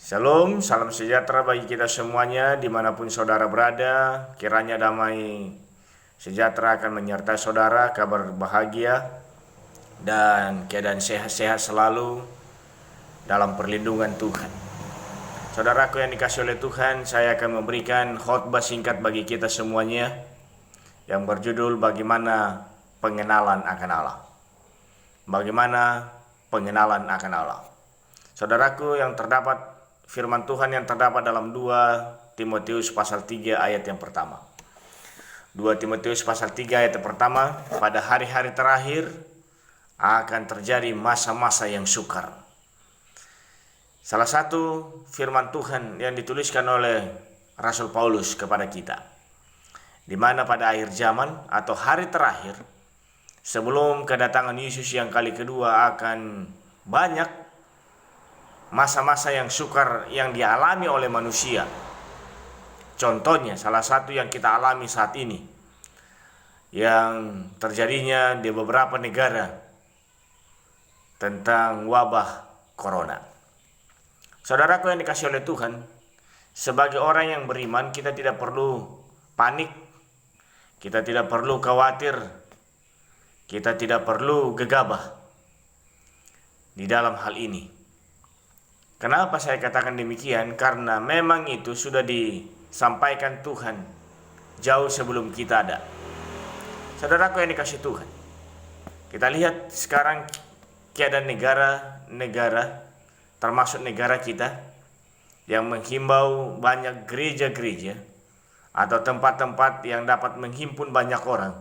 Shalom, salam sejahtera bagi kita semuanya dimanapun saudara berada. Kiranya damai sejahtera akan menyertai saudara, kabar bahagia dan keadaan sehat-sehat selalu dalam perlindungan Tuhan. Saudaraku yang dikasih oleh Tuhan, saya akan memberikan khotbah singkat bagi kita semuanya yang berjudul bagaimana pengenalan akan Allah. Bagaimana pengenalan akan Allah. Saudaraku, yang terdapat firman Tuhan yang terdapat dalam 2 Timotius pasal 3 ayat yang pertama. 2 Timotius pasal 3 ayat yang pertama, pada hari-hari terakhir akan terjadi masa-masa yang sukar. Salah satu firman Tuhan yang dituliskan oleh Rasul Paulus kepada kita, di mana pada akhir zaman atau hari terakhir sebelum kedatangan Yesus yang kali kedua akan banyak masa-masa yang sukar yang dialami oleh manusia. Contohnya salah satu yang kita alami saat ini, yang terjadinya di beberapa negara tentang wabah corona. Saudaraku yang dikasih oleh Tuhan, sebagai orang yang beriman kita tidak perlu panik, kita tidak perlu khawatir, kita tidak perlu gegabah di dalam hal ini. Kenapa saya katakan demikian? Karena memang itu sudah disampaikan Tuhan jauh sebelum kita ada. Saudaraku yang dikasih Tuhan, kita lihat sekarang keadaan negara-negara, termasuk negara kita, yang menghimbau banyak gereja-gereja atau tempat-tempat yang dapat menghimpun banyak orang.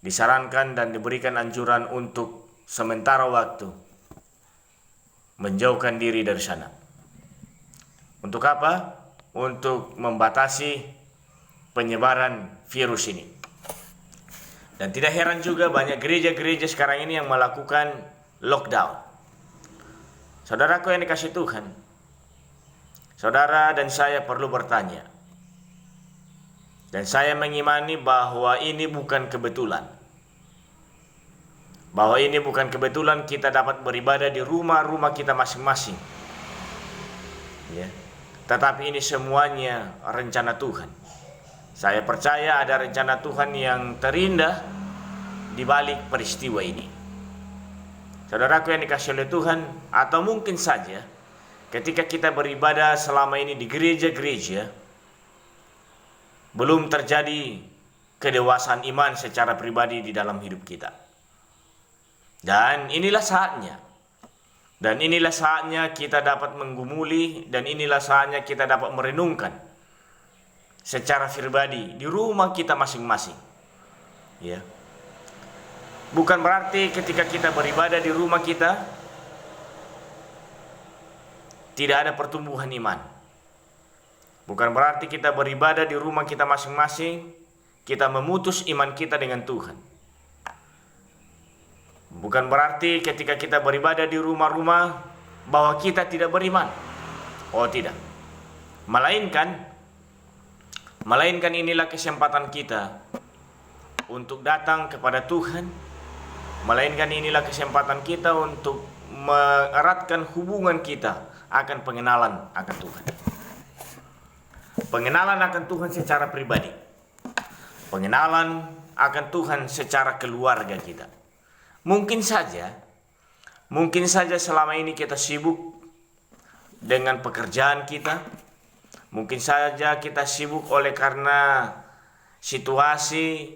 Disarankan dan diberikan anjuran untuk sementara waktu menjauhkan diri dari sana. Untuk apa? Untuk membatasi penyebaran virus ini. Dan tidak heran juga banyak gereja-gereja sekarang ini yang melakukan lockdown. Saudaraku yang dikasih Tuhan, saudara dan saya perlu bertanya. Dan saya mengimani bahwa ini bukan kebetulan. Bahwa ini bukan kebetulan kita dapat beribadah di rumah-rumah kita masing-masing. Ya. Tetapi ini semuanya rencana Tuhan. Saya percaya ada rencana Tuhan yang terindah di balik peristiwa ini. Saudaraku yang dikasih oleh Tuhan, atau mungkin saja ketika kita beribadah selama ini di gereja-gereja, belum terjadi kedewasaan iman secara pribadi di dalam hidup kita. Dan inilah saatnya. Dan inilah saatnya kita dapat menggumuli, dan inilah saatnya kita dapat merenungkan secara pribadi di rumah kita masing-masing. Ya. Bukan berarti ketika kita beribadah di rumah kita tidak ada pertumbuhan iman. Bukan berarti kita beribadah di rumah kita masing-masing kita memutus iman kita dengan Tuhan. Bukan berarti ketika kita beribadah di rumah-rumah bahwa kita tidak beriman. Oh tidak. Melainkan inilah kesempatan kita untuk datang kepada Tuhan. Melainkan inilah kesempatan kita untuk mengeratkan hubungan kita akan pengenalan akan Tuhan. Pengenalan akan Tuhan secara pribadi. Pengenalan akan Tuhan secara keluarga kita. Mungkin saja selama ini kita sibuk dengan pekerjaan kita. Mungkin saja kita sibuk oleh karena situasi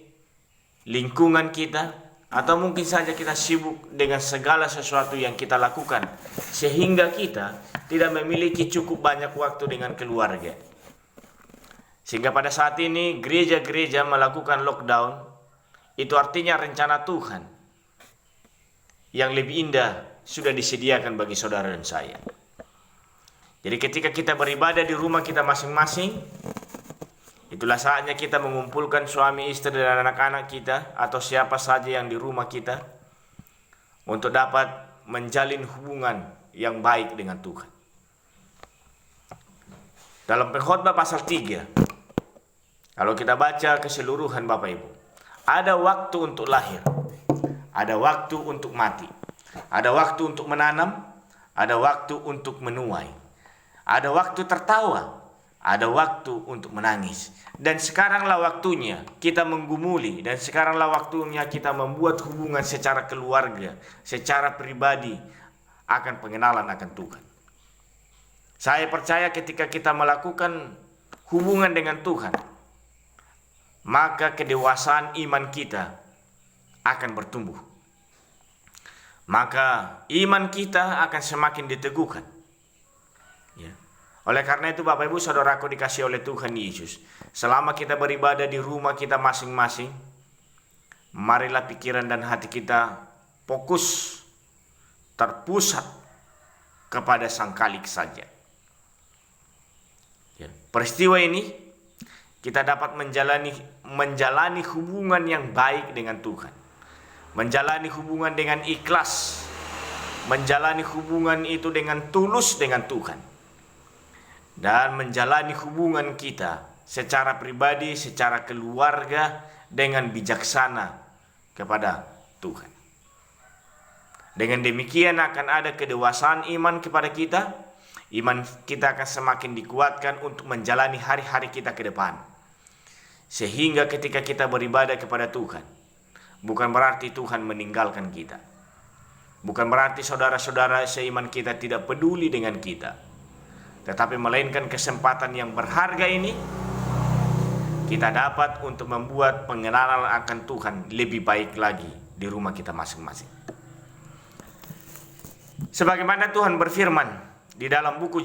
lingkungan kita. Atau mungkin saja kita sibuk dengan segala sesuatu yang kita lakukan, sehingga kita tidak memiliki cukup banyak waktu dengan keluarga. Sehingga pada saat ini gereja-gereja melakukan lockdown, itu artinya rencana Tuhan yang lebih indah sudah disediakan bagi saudara dan saya. Jadi ketika kita beribadah di rumah kita masing-masing, itulah saatnya kita mengumpulkan suami, istri, dan anak-anak kita atau siapa saja yang di rumah kita untuk dapat menjalin hubungan yang baik dengan Tuhan. Dalam Pengkhotbah pasal 3, kalau kita baca keseluruhan Bapak Ibu, ada waktu untuk lahir, ada waktu untuk mati, ada waktu untuk menanam, ada waktu untuk menuai, Ada waktu tertawa, ada waktu untuk menangis. Dan sekaranglah waktunya kita menggumuli, dan sekaranglah waktunya kita membuat hubungan secara keluarga, secara pribadi akan pengenalan akan Tuhan. Saya percaya ketika kita melakukan hubungan dengan Tuhan, maka kedewasaan iman kita akan bertumbuh. Maka iman kita akan semakin diteguhkan. Ya. Oleh karena itu Bapak Ibu Saudaraku dikasih oleh Tuhan Yesus, selama kita beribadah di rumah kita masing-masing, marilah pikiran dan hati kita fokus, terpusat kepada Sang Khalik saja. Ya. Peristiwa ini kita dapat menjalani hubungan yang baik dengan Tuhan, menjalani hubungan dengan ikhlas, menjalani hubungan itu dengan tulus dengan Tuhan, dan menjalani hubungan kita secara pribadi, secara keluarga dengan bijaksana kepada Tuhan. Dengan demikian akan ada kedewasaan iman kepada kita. Iman kita akan semakin dikuatkan untuk menjalani hari-hari kita ke depan. Sehingga ketika kita beribadah kepada Tuhan, bukan berarti Tuhan meninggalkan kita. Bukan berarti saudara-saudara seiman kita tidak peduli dengan kita. Tetapi melainkan kesempatan yang berharga ini kita dapat untuk membuat pengenalan akan Tuhan lebih baik lagi di rumah kita masing-masing. Sebagaimana Tuhan berfirman di dalam buku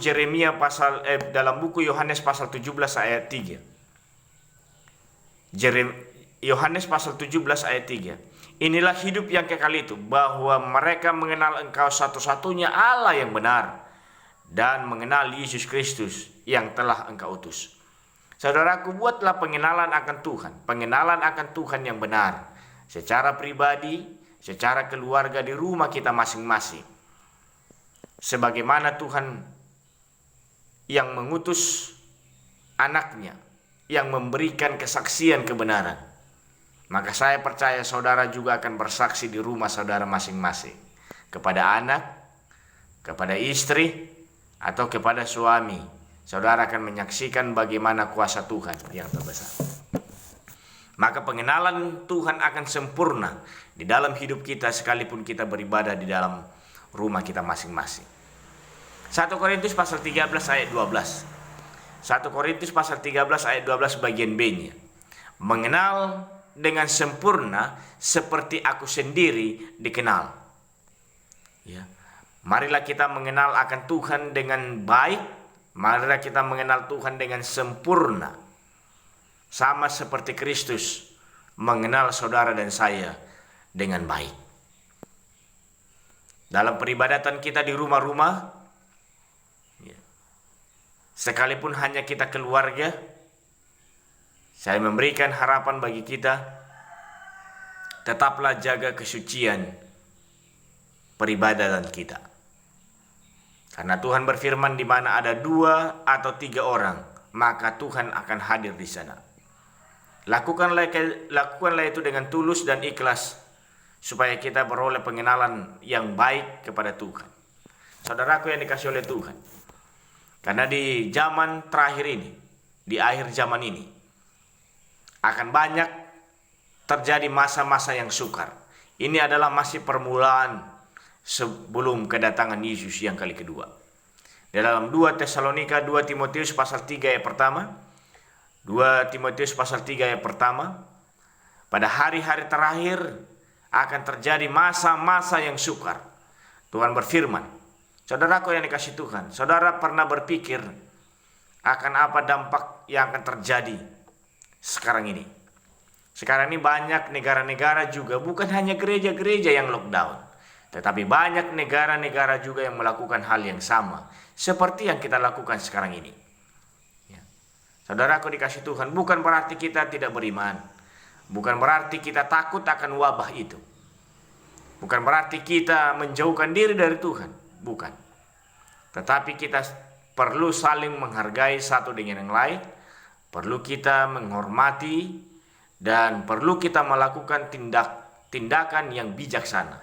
dalam buku Yohanes pasal 17 ayat 3. Yohanes pasal 17 ayat 3. Inilah hidup yang kekal itu, bahwa mereka mengenal Engkau satu-satunya Allah yang benar, dan mengenal Yesus Kristus yang telah Engkau utus. Saudaraku, buatlah pengenalan akan Tuhan, pengenalan akan Tuhan yang benar, secara pribadi, secara keluarga di rumah kita masing-masing. Sebagaimana Tuhan yang mengutus anaknya, yang memberikan kesaksian kebenaran, maka saya percaya saudara juga akan bersaksi di rumah saudara masing-masing, kepada anak, kepada istri, atau kepada suami. Saudara akan menyaksikan bagaimana kuasa Tuhan yang terbesar. Maka pengenalan Tuhan akan sempurna di dalam hidup kita sekalipun kita beribadah di dalam rumah kita masing-masing. 1 Korintus pasal 13 ayat 12. 1 Korintus pasal 13 ayat 12 bagian B-nya. Mengenal dengan sempurna seperti aku sendiri dikenal. Ya. Marilah kita mengenal akan Tuhan dengan baik. Marilah kita mengenal Tuhan dengan sempurna. Sama seperti Kristus mengenal saudara dan saya dengan baik. Dalam peribadatan kita di rumah-rumah, sekalipun hanya kita keluarga, saya memberikan harapan bagi kita, tetaplah jaga kesucian peribadatan kita. Karena Tuhan berfirman, di mana ada 2 atau 3 orang, maka Tuhan akan hadir di sana. Lakukanlah itu dengan tulus dan ikhlas, supaya kita beroleh pengenalan yang baik kepada Tuhan. Saudaraku yang dikasihi oleh Tuhan, karena di zaman terakhir ini, di akhir zaman ini, akan banyak terjadi masa-masa yang sukar. Ini adalah masih permulaan sebelum kedatangan Yesus yang kali kedua. Di dalam 2 Tesalonika, 2 Timotius pasal 3 ayat pertama, 2 Timotius pasal 3 ayat pertama, pada hari-hari terakhir akan terjadi masa-masa yang sukar. Tuhan berfirman, saudaraku yang dikasihi Tuhan, saudara pernah berpikir akan apa dampak yang akan terjadi sekarang ini? Sekarang ini banyak negara-negara juga, bukan hanya gereja-gereja yang lockdown, tetapi banyak negara-negara juga yang melakukan hal yang sama, seperti yang kita lakukan sekarang ini. Ya. Saudaraku dikasihi Tuhan, bukan berarti kita tidak beriman, bukan berarti kita takut akan wabah itu, bukan berarti kita menjauhkan diri dari Tuhan, bukan. Tetapi kita perlu saling menghargai satu dengan yang lain, perlu kita menghormati, dan perlu kita melakukan tindakan yang bijaksana,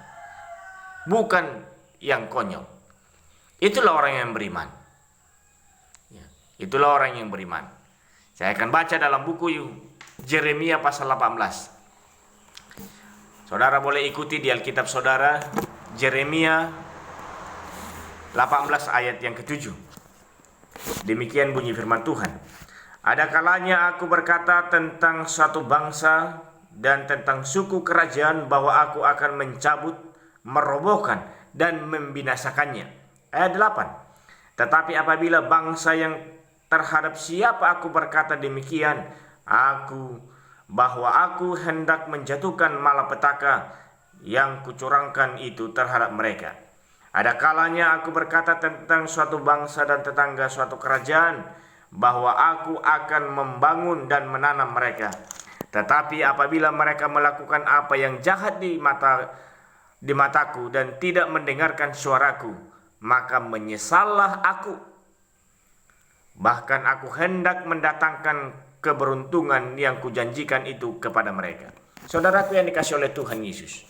bukan yang konyol. Itulah orang yang beriman. Itulah orang yang beriman. Saya akan baca dalam buku Yeremia pasal 18. Saudara boleh ikuti di Alkitab saudara, Yeremia 18 ayat yang ke-7. Demikian bunyi firman Tuhan. Ada kalanya aku berkata tentang suatu bangsa dan tentang suku kerajaan bahwa aku akan mencabut, merobohkan, dan membinasakannya. Ayat 8. Tetapi apabila bangsa yang terhadap siapa aku berkata demikian, bahwa aku hendak menjatuhkan malapetaka yang kucurangkan itu terhadap mereka. Ada kalanya aku berkata tentang suatu bangsa dan tetangga suatu kerajaan, bahwa aku akan membangun dan menanam mereka. Tetapi apabila mereka melakukan apa yang jahat di mataku dan tidak mendengarkan suaraku, maka menyesallah aku. Bahkan aku hendak mendatangkan keberuntungan yang kujanjikan itu kepada mereka. Saudaraku yang dikasihi oleh Tuhan Yesus,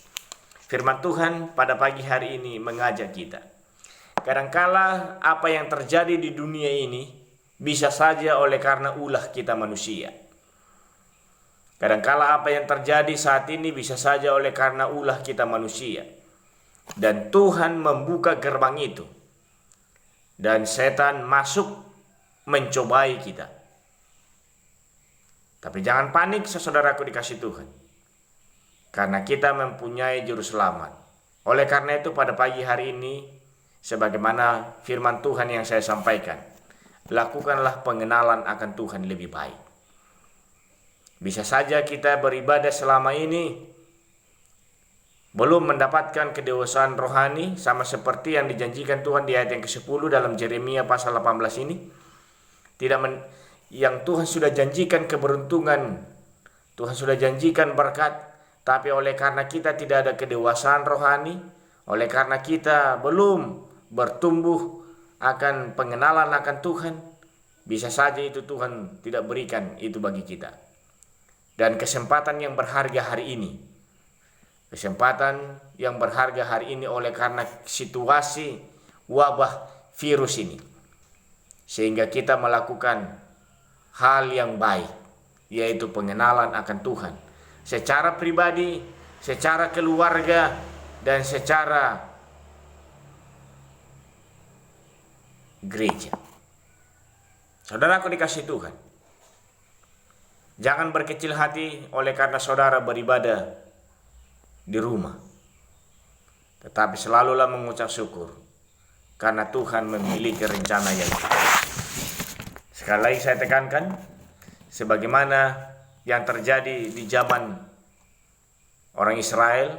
firman Tuhan pada pagi hari ini mengajak kita. Kadangkala apa yang terjadi di dunia ini bisa saja oleh karena ulah kita manusia. Kadangkala apa yang terjadi saat ini bisa saja oleh karena ulah kita manusia. Dan Tuhan membuka gerbang itu. Dan setan masuk mencobai kita. Tapi jangan panik saudaraku dikasih Tuhan. Karena kita mempunyai juru selamat. Oleh karena itu pada pagi hari ini, sebagaimana firman Tuhan yang saya sampaikan, lakukanlah pengenalan akan Tuhan lebih baik. Bisa saja kita beribadah selama ini belum mendapatkan kedewasaan rohani sama seperti yang dijanjikan Tuhan di ayat yang ke-10 dalam Yeremia pasal 18 ini. Yang Tuhan sudah janjikan keberuntungan, Tuhan sudah janjikan berkat, tapi oleh karena kita tidak ada kedewasaan rohani, oleh karena kita belum bertumbuh akan pengenalan akan Tuhan, bisa saja itu Tuhan tidak berikan itu bagi kita. Dan kesempatan yang berharga hari ini, kesempatan yang berharga hari ini oleh karena situasi wabah virus ini, sehingga kita melakukan hal yang baik, yaitu pengenalan akan Tuhan secara pribadi, secara keluarga, dan secara gereja. Saudaraku dikasih Tuhan, jangan berkecil hati oleh karena saudara beribadah di rumah, tetapi selalulah mengucap syukur karena Tuhan memiliki rencana yang baik. Sekali lagi saya tekankan, sebagaimana yang terjadi di zaman orang Israel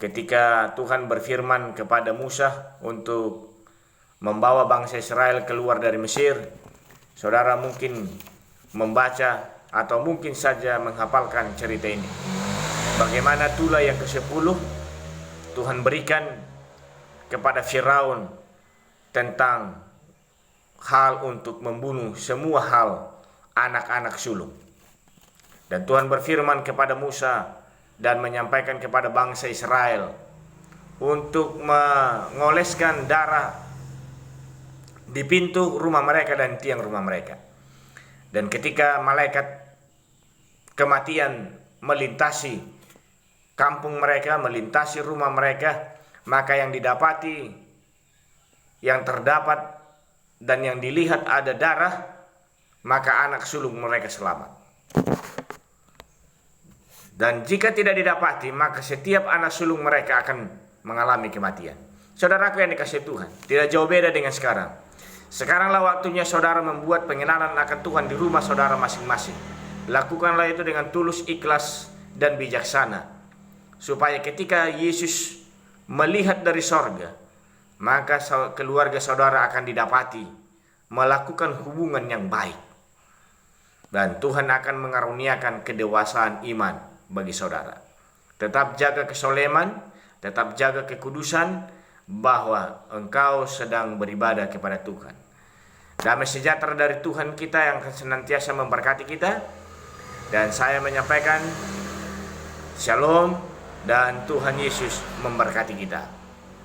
ketika Tuhan berfirman kepada Musa untuk membawa bangsa Israel keluar dari Mesir. Saudara mungkin membaca atau mungkin saja menghafalkan cerita ini. Bagaimana tulah yang ke-10 Tuhan berikan kepada Firaun tentang hal untuk membunuh semua hal anak-anak sulung. Dan Tuhan berfirman kepada Musa dan menyampaikan kepada bangsa Israel untuk mengoleskan darah di pintu rumah mereka dan tiang rumah mereka. Dan ketika malaikat kematian melintasi kampung mereka, melintasi rumah mereka, maka yang didapati, yang terdapat dan yang dilihat ada darah, maka anak sulung mereka selamat. Dan jika tidak didapati, maka setiap anak sulung mereka akan mengalami kematian. Saudaraku yang dikasihi Tuhan, tidak jauh beda dengan sekarang. Sekaranglah waktunya saudara membuat pengenalan akan Tuhan di rumah saudara masing-masing. Lakukanlah itu dengan tulus, ikhlas, dan bijaksana, supaya ketika Yesus melihat dari sorga, maka keluarga saudara akan didapati melakukan hubungan yang baik. Dan Tuhan akan mengaruniakan kedewasaan iman bagi saudara. Tetap jaga kesoleman, tetap jaga kekudusan, bahwa engkau sedang beribadah kepada Tuhan. Damai sejahtera dari Tuhan kita yang akan senantiasa memberkati kita. Dan saya menyampaikan Shalom dan Tuhan Yesus memberkati kita.